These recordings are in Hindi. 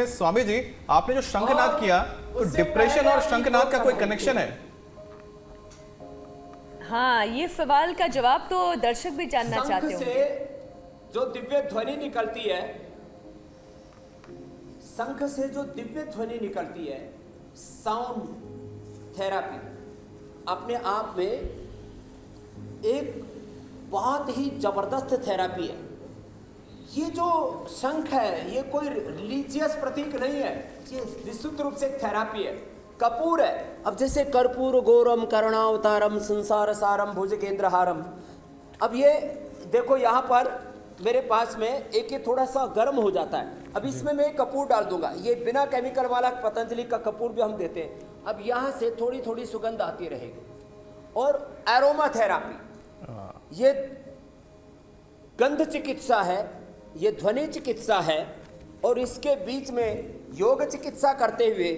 स्वामी जी, आपने जो शंखनाद किया तो डिप्रेशन और शंखनाद का कोई कनेक्शन है? हाँ, ये सवाल का जवाब तो दर्शक भी जानना चाहते शंख होंगे। से जो दिव्य ध्वनि निकलती है, शंख से जो दिव्य ध्वनि निकलती है, साउंड थेरापी अपने आप में एक बहुत ही जबरदस्त थेरापी है। ये जो शंख है ये कोई रिलीजियस प्रतीक नहीं है, ये विशुद्ध रूप से एक थेरापी है। कपूर है, अब जैसे कर्पूर गौरम करुणावतारम संसार सारम भुजगेंद्रहारम। अब ये देखो यहाँ पर मेरे पास में एक ये थोड़ा सा गर्म हो जाता है, अब इसमें मैं कपूर डाल दूंगा। ये बिना केमिकल वाला पतंजलि का कपूर भी हम देते हैं। अब यहाँ से थोड़ी थोड़ी सुगंध आती रहेगी। और एरोमा थेरापी, ये गंध चिकित्सा है, ये ध्वनि चिकित्सा है, और इसके बीच में योग चिकित्सा करते हुए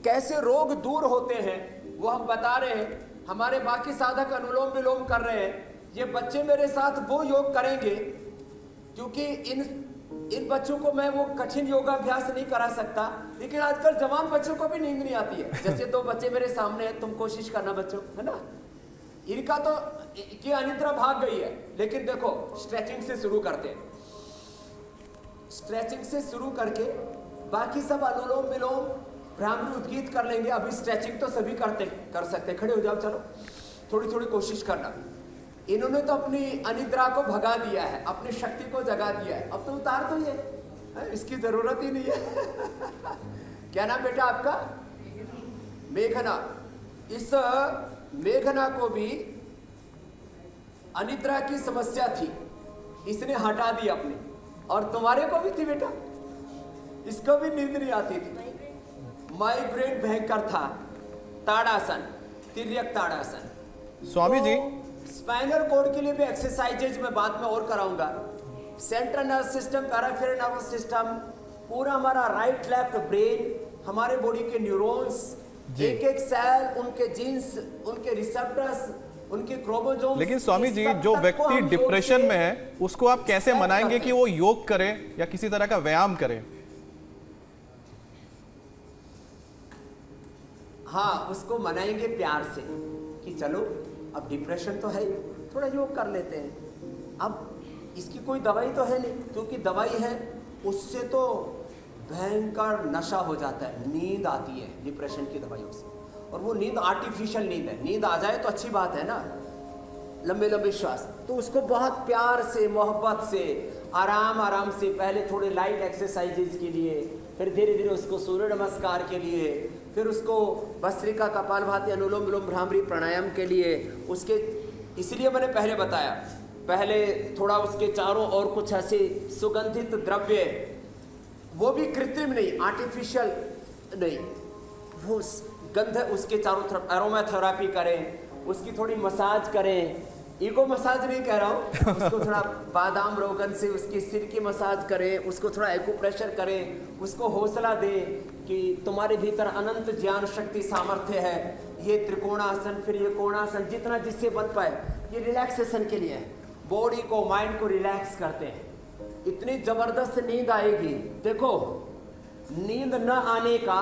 कैसे रोग दूर होते हैं वो हम बता रहे हैं। हमारे बाकी साधक अनुलोम विलोम कर रहे हैं। ये बच्चे मेरे साथ वो योग करेंगे क्योंकि इन बच्चों को मैं वो कठिन योगाभ्यास नहीं करा सकता, लेकिन आजकल जवान बच्चों को भी नींद नहीं आती है। जैसे 2 बच्चे मेरे सामने हैं, तुम कोशिश करना बच्चों, है ना। इनका तो की अनिद्रा भाग गई है, लेकिन देखो स्ट्रेचिंग से शुरू करते हैं। स्ट्रेचिंग से शुरू करके बाकी सब अनुलोम विलोम भ्रामरी उद्गीत कर लेंगे। अभी स्ट्रेचिंग तो सभी कर सकते हैं। खड़े हो जाओ, चलो थोड़ी थोड़ी कोशिश करना। इन्होंने तो अपनी अनिद्रा को भगा दिया है, अपनी शक्ति को जगा दिया है। अब तो उतार दो ये, इसकी जरूरत ही नहीं है। क्या नाम बेटा आपका? मेघना। इस मेघना को भी अनिद्रा की समस्या थी, इसने हटा दी अपनी। और तुम्हारे को भी थी बेटा, इसको भी नींद नहीं आती थी, माइग्रेन भयंकर था। ताड़ासन, तिर्यक ताड़ासन। स्वामी जी, स्पाइनल कोड के लिए भी एक्सरसाइजेज मैं बाद में और कराऊंगा। Central nervous system, peripheral nervous system, पूरा हमारा राइट लेफ्ट ब्रेन, हमारे बॉडी के न्यूरॉन्स, एक एक सेल, उनके जीन्स, उनके रिसेप्टर्स, उनके क्रोमोसोम। लेकिन स्वामी जी, जो व्यक्ति डिप्रेशन में है उसको आप कैसे मनाएंगे कि वो योग करे या किसी तरह का व्यायाम करे? हाँ, उसको मनाएंगे प्यार से कि चलो अब डिप्रेशन तो है, थोड़ा योग कर लेते हैं। अब इसकी कोई दवाई तो है नहीं, क्योंकि दवाई है उससे तो भयंकर नशा हो जाता है, नींद आती है डिप्रेशन की दवाइयों से। और वो नींद आर्टिफिशियल नींद है। नींद आ जाए तो अच्छी बात है ना, लंबे लंबे श्वास। तो उसको बहुत प्यार से, मोहब्बत से, आराम आराम से, पहले थोड़े लाइट एक्सरसाइजेज के लिए, फिर धीरे धीरे उसको सूर्य नमस्कार के लिए, फिर उसको भस्त्रिका, कपालभाति, अनुलोम विलोम, भ्रामरी, प्राणायाम के लिए उसके। इसलिए मैंने पहले बताया, पहले थोड़ा उसके चारों ओर कुछ ऐसे सुगंधित द्रव्य, वो भी कृत्रिम नहीं, आर्टिफिशियल नहीं, वो गंध उसके चारों तरफ एरोमा थेरापी करें, उसकी थोड़ी मसाज करें। ईगो मसाज नहीं कह रहा हूँ, उसको थोड़ा बादाम रोगन से उसके सिर की मसाज करें, उसको थोड़ा एक्यूप्रेशर करें, उसको हौसला दें कि तुम्हारे भीतर अनंत ज्ञान शक्ति सामर्थ्य है। ये त्रिकोणासन, फिर ये कोणासन, जितना जिससे बन पाए, ये रिलैक्सेशन के लिए है। बॉडी को, माइंड को रिलैक्स करते हैं। इतनी जबरदस्त नींद आएगी। देखो, नींद न आने का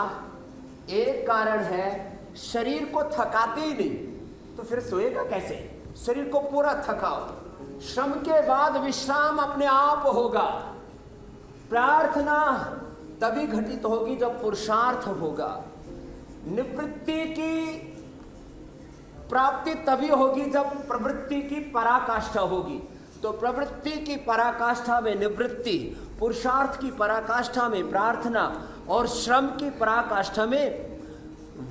एक कारण है शरीर को थकाते ही नहीं, तो फिर सोएगा कैसे? शरीर को पूरा थकाओ, श्रम के बाद विश्राम अपने आप होगा। प्रार्थना तभी घटित होगी जब पुरुषार्थ होगा। निवृत्ति की प्राप्ति तभी होगी जब प्रवृत्ति की पराकाष्ठा होगी। तो प्रवृत्ति की पराकाष्ठा में निवृत्ति, पुरुषार्थ की पराकाष्ठा में प्रार्थना, और श्रम की पराकाष्ठा में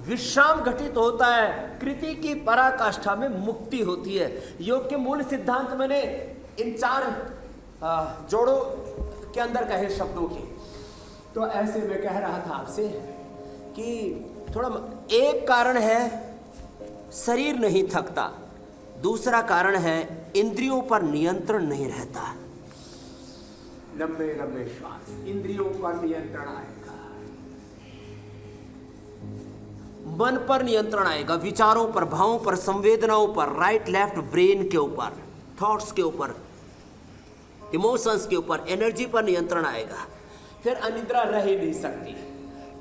विश्राम घटित होता है। कृति की पराकाष्ठा में मुक्ति होती है। योग के मूल सिद्धांत मैंने इन 4 जोड़ों के अंदर कहे शब्दों के। तो ऐसे मैं कह रहा था आपसे कि थोड़ा, एक कारण है शरीर नहीं थकता, दूसरा कारण है इंद्रियों पर नियंत्रण नहीं रहता। लंबे लंबे श्वास, इंद्रियों पर नियंत्रण आएगा, मन पर नियंत्रण आएगा, विचारों पर, भावों पर, संवेदनाओं पर, राइट लेफ्ट ब्रेन के ऊपर, थॉट्स के ऊपर, इमोशंस के ऊपर, एनर्जी पर नियंत्रण आएगा। फिर अनिद्रा रह ही नहीं सकती।